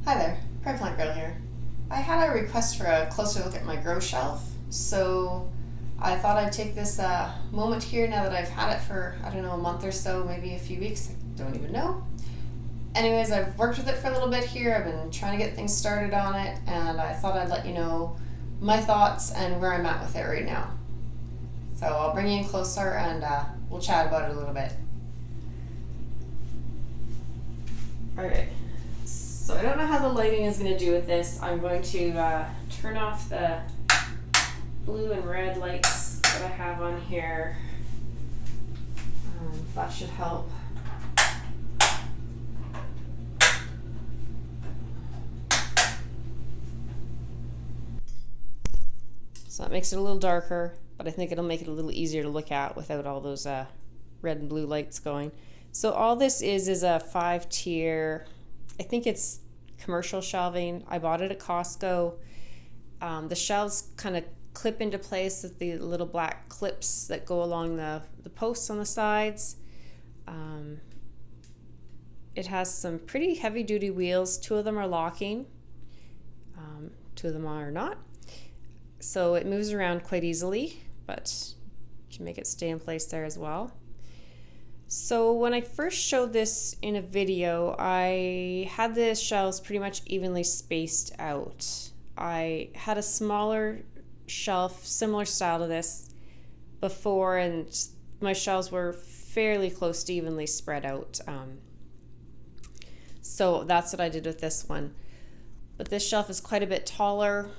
Hi there, Prep Plant Girl here. I had a request for a closer look at my grow shelf, so I thought I'd take this moment here now that I've had it for, I don't know, a month or so, maybe a few weeks, I don't even know. Anyways, I've worked with it for a little bit here, I've been trying to get things started on it, and I thought I'd let you know my thoughts and where I'm at with it right now. So I'll bring you in closer and we'll chat about it a little bit. Alright. So I don't know how the lighting is going to do with this. I'm going to turn off the blue and red lights that I have on here. That should help. So that makes it a little darker, but I think it'll make it a little easier to look at without all those red and blue lights going. So all this is a 5-tier, I think it's commercial shelving. I bought it at Costco. The shelves kind of clip into place with the little black clips that go along the posts on the sides. It has some pretty heavy duty wheels. 2 of them are locking. 2 of them are not. So it moves around quite easily, but you can make it stay in place there as well. So when I first showed this in a video, I had the shelves pretty much evenly spaced out. I had a smaller shelf, similar style to this, before, and my shelves were fairly close to evenly spread out. So that's what I did with this one. But this shelf is quite a bit taller,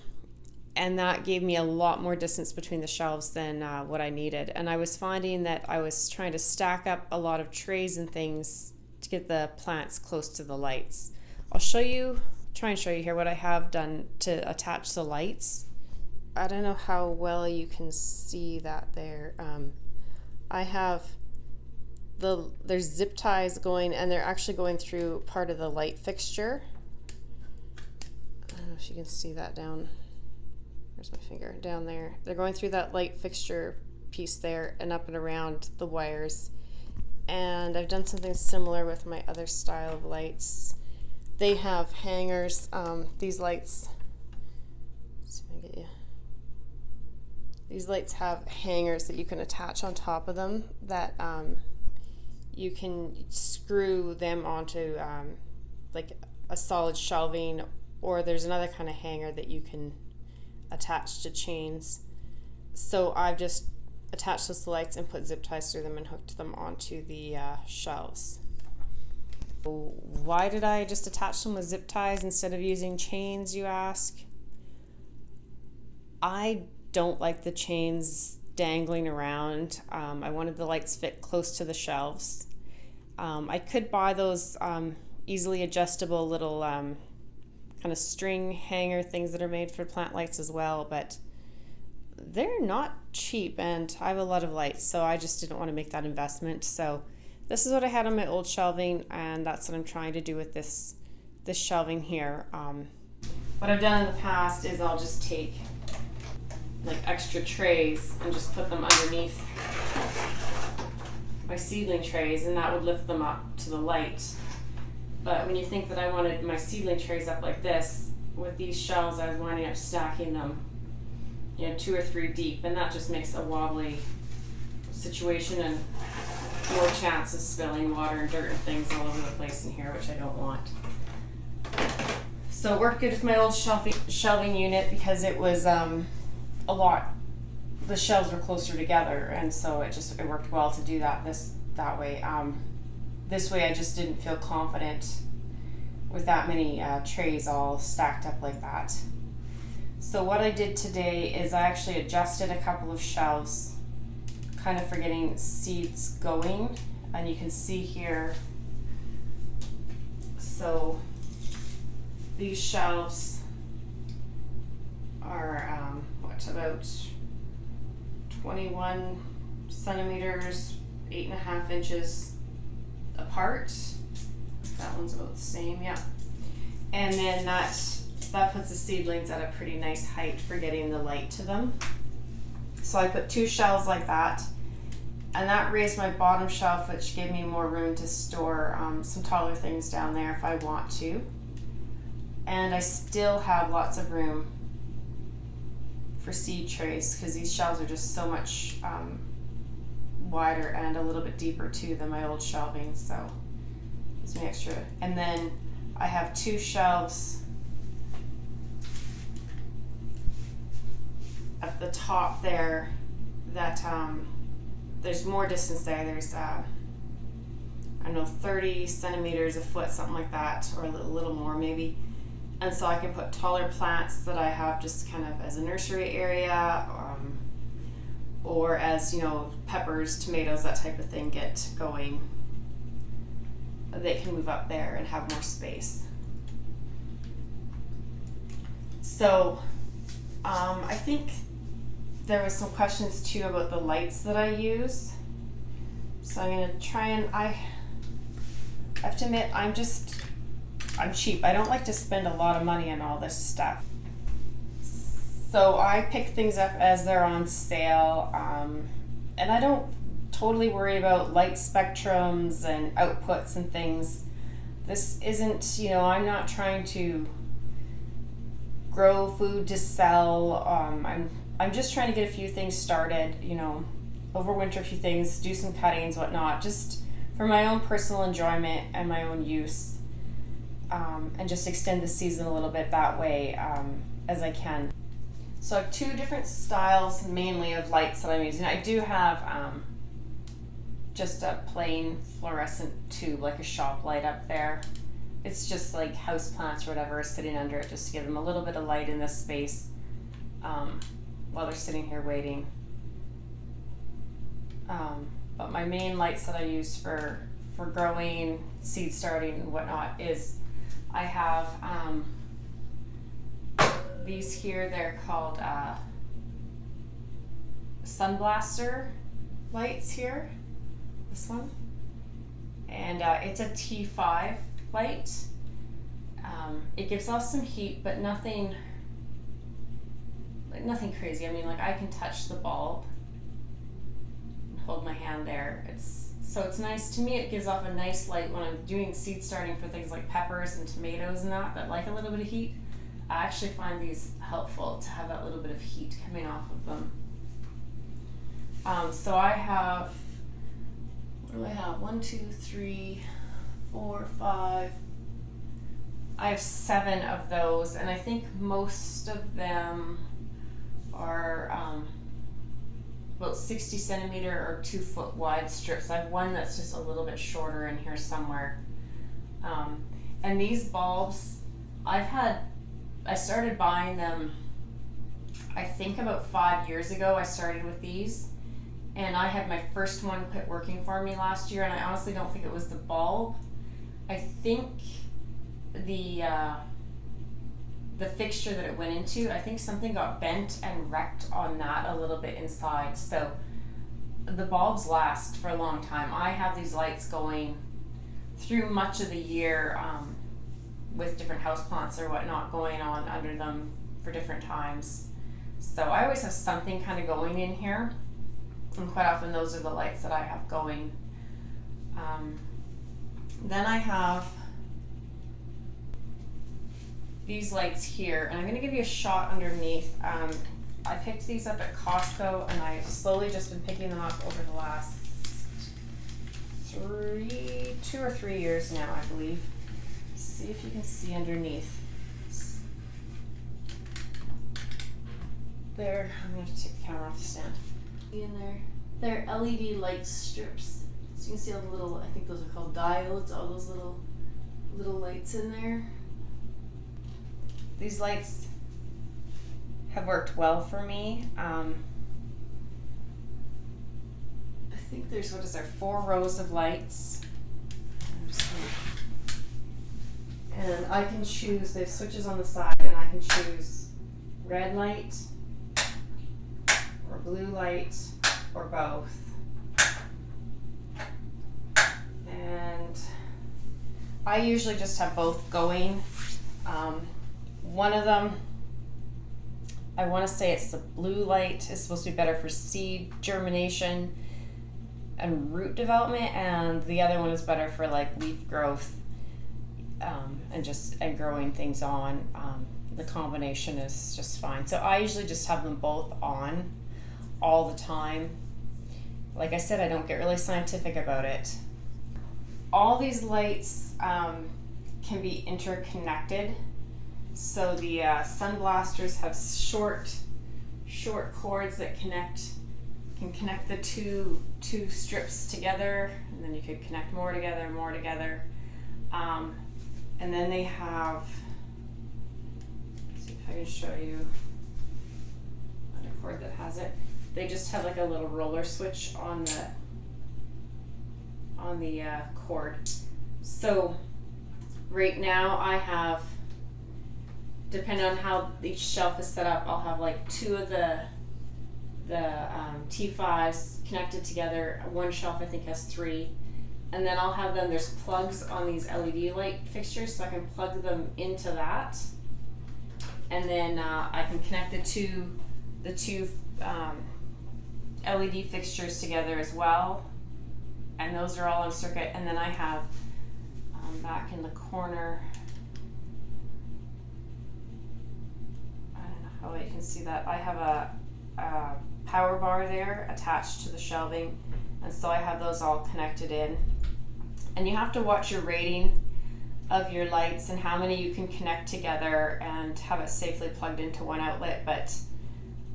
and that gave me a lot more distance between the shelves than what I needed. And I was finding that I was trying to stack up a lot of trays and things to get the plants close to the lights. I'll try and show you here what I have done to attach the lights. I don't know how well you can see that there. I have there's zip ties going, and they're actually going through part of the light fixture. I don't know if you can see that down. Where's my finger? Down there. They're going through that light fixture piece there and up and around the wires. And I've done something similar with my other style of lights. They have hangers. These lights, let's see if I can get you. These lights have hangers that you can attach on top of them that you can screw them onto like a solid shelving, or there's another kind of hanger that you can attached to chains. So I've just attached those lights and put zip ties through them and hooked them onto the shelves. Why did I just attach them with zip ties instead of using chains, you ask? I don't like the chains dangling around. I wanted the lights fit close to the shelves. I could buy those easily adjustable little kind of string hanger things that are made for plant lights as well, but they're not cheap, and I have a lot of lights, so I just didn't want to make that investment. So this is what I had on my old shelving, and that's what I'm trying to do with this shelving here. What I've done in the past is I'll just take like extra trays and just put them underneath my seedling trays, and that would lift them up to the light. But when you think that I wanted my seedling trays up like this, with these shelves I was winding up stacking them, 2 or 3 deep, and that just makes a wobbly situation and more chance of spilling water and dirt and things all over the place in here, which I don't want. So it worked good with my old shelving unit because it was the shelves were closer together, and so it worked well to do that that way. This way I just didn't feel confident with that many trays all stacked up like that. So what I did today is I actually adjusted a couple of shelves, kind of for getting seeds going, and you can see here. So these shelves are about 21 centimeters, 8.5 inches apart. That one's about the same, yeah. And then that puts the seedlings at a pretty nice height for getting the light to them. So I put 2 shelves like that, and that raised my bottom shelf, which gave me more room to store some taller things down there if I want to. And I still have lots of room for seed trays because these shelves are just so much wider and a little bit deeper too than my old shelving, so gives me extra. And then I have 2 shelves at the top there that there's more distance there. There's I don't know, 30 centimeters a foot, something like that, or a little more maybe. And so I can put taller plants that I have just kind of as a nursery area, or as, you know, peppers, tomatoes, that type of thing get going. They can move up there and have more space. So I think there was some questions too about the lights that I use. So I'm gonna try and, I have to admit, I'm cheap. I don't like to spend a lot of money on all this stuff. So I pick things up as they're on sale, and I don't totally worry about light spectrums and outputs and things. This isn't, you know, I'm not trying to grow food to sell. I'm just trying to get a few things started, you know, overwinter a few things, do some cuttings, whatnot, just for my own personal enjoyment and my own use, and just extend the season a little bit that way as I can. So I have 2 different styles mainly of lights that I'm using. I do have just a plain fluorescent tube, like a shop light up there. It's just like house plants or whatever sitting under it, just to give them a little bit of light in this space while they're sitting here waiting. But my main lights that I use for growing, seed starting and whatnot is I have these here. They're called Sunblaster lights here, this one, and it's a T5 light. It gives off some heat, but nothing crazy. I mean, like, I can touch the bulb and hold my hand there. So it's nice to me. It gives off a nice light when I'm doing seed starting for things like peppers and tomatoes and that like a little bit of heat. I actually find these helpful to have that little bit of heat coming off of them. So I have, what do I have? 1, 2, 3, 4, 5. I have 7 of those, and I think most of them are about 60 centimeter or 2 foot wide strips. I have one that's just a little bit shorter in here somewhere. And these bulbs, I started buying them, I think about 5 years ago. I started with these, and I had my first one quit working for me last year, and I honestly don't think it was the bulb. I think the fixture that it went into, I think something got bent and wrecked on that a little bit inside. So the bulbs last for a long time. I have these lights going through much of the year with different houseplants or whatnot going on under them for different times. So I always have something kind of going in here, and quite often those are the lights that I have going. Then I have these lights here, and I'm going to give you a shot underneath. I picked these up at Costco, and I've slowly just been picking them up over the last 2 or 3 years now, I believe. See if you can see underneath. There, I'm going to take the camera off the stand. In there, they're LED light strips. So you can see all the little, I think those are called diodes, all those little lights in there. These lights have worked well for me. I think there's, 4 rows of lights. And I can choose, there's switches on the side, and I can choose red light or blue light or both. And I usually just have both going. One of them, I want to say it's the blue light, is supposed to be better for seed germination and root development, and the other one is better for like leaf growth. and growing things on. The combination is just fine. So I usually just have them both on all the time. Like I said, I don't get really scientific about it. All these lights can be interconnected. So the sun blasters have short cords that can connect the two strips together, and then you could connect more together. And then they have, let's see if I can show you a cord that has it. They just have like a little roller switch on the cord. So right now I have, depending on how each shelf is set up, I'll have like two of the T5s connected together. One shelf I think has three, and then I'll have them, there's plugs on these LED light fixtures, so I can plug them into that, and then I can connect the two LED fixtures together as well, and those are all on circuit. And then I have back in the corner, I don't know how you can see that, I have a power bar there attached to the shelving, and so I have those all connected in. And you have to watch your rating of your lights and how many you can connect together and have it safely plugged into one outlet, but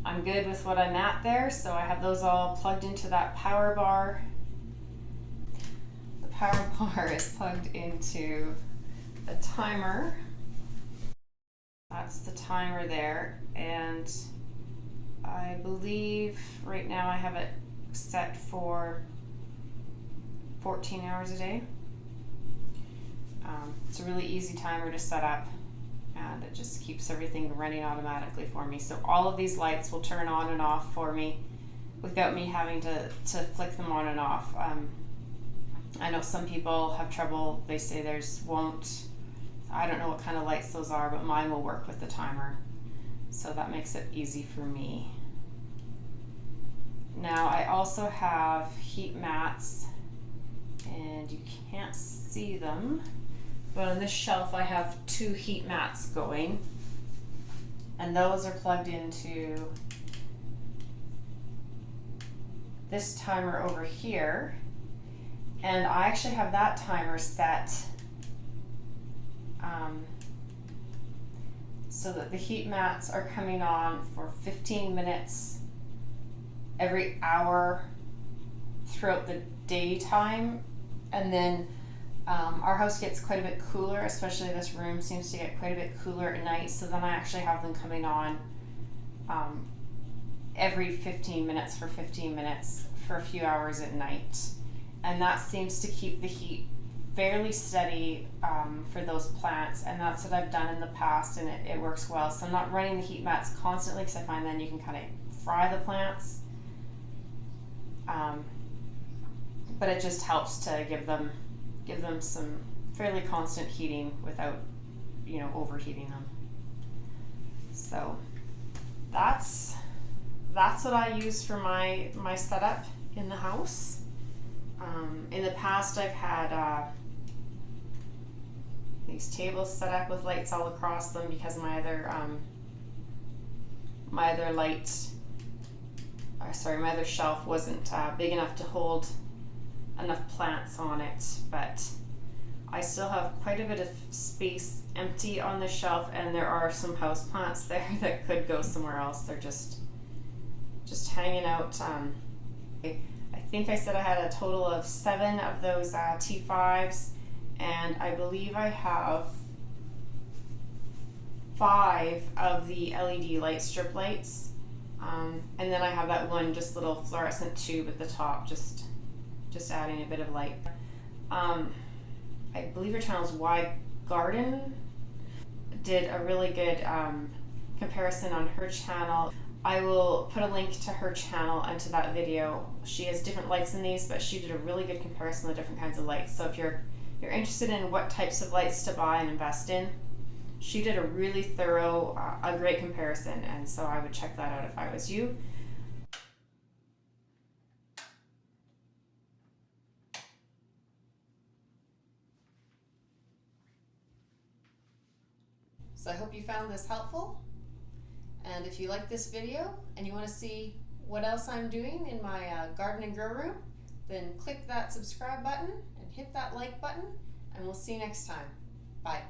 I'm good with what I'm at there, so I have those all plugged into that power bar. The power bar is plugged into a timer. That's the timer there, and I believe right now I have it set for 14 hours a day. It's a really easy timer to set up, and it just keeps everything running automatically for me. So all of these lights will turn on and off for me without me having to flick them on and off. I know some people have trouble, they say I don't know what kind of lights those are, but mine will work with the timer. So that makes it easy for me. Now I also have heat mats, and you can't see them, but on this shelf I have two heat mats going, and those are plugged into this timer over here. And I actually have that timer set so that the heat mats are coming on for 15 minutes every hour throughout the daytime. And then our house gets quite a bit cooler, especially this room seems to get quite a bit cooler at night, so then I actually have them coming on every 15 minutes for 15 minutes for a few hours at night. And that seems to keep the heat fairly steady for those plants, and that's what I've done in the past, and it works well. So I'm not running the heat mats constantly, because I find then you can kind of fry the plants, but it just helps to give them some fairly constant heating without overheating them. So that's what I use for my setup in the house. In the past I've had these tables set up with lights all across them, because my other shelf wasn't big enough to hold enough plants on it, but I still have quite a bit of space empty on the shelf, and there are some house plants there that could go somewhere else. They're just hanging out. I think I said I had a total of 7 of those T5s, and I believe I have 5 of the LED light strip lights, and then I have that one just little fluorescent tube at the top, just adding a bit of light. I believe her channel is Y Garden, did a really good comparison on her channel. I will put a link to her channel and to that video. She has different lights than these, but she did a really good comparison of different kinds of lights. So if you're interested in what types of lights to buy and invest in, she did a really thorough, a great comparison, and so I would check that out if I was you. So I hope you found this helpful. And if you like this video and you want to see what else I'm doing in my garden and grow room, then click that subscribe button and hit that like button, and we'll see you next time. Bye.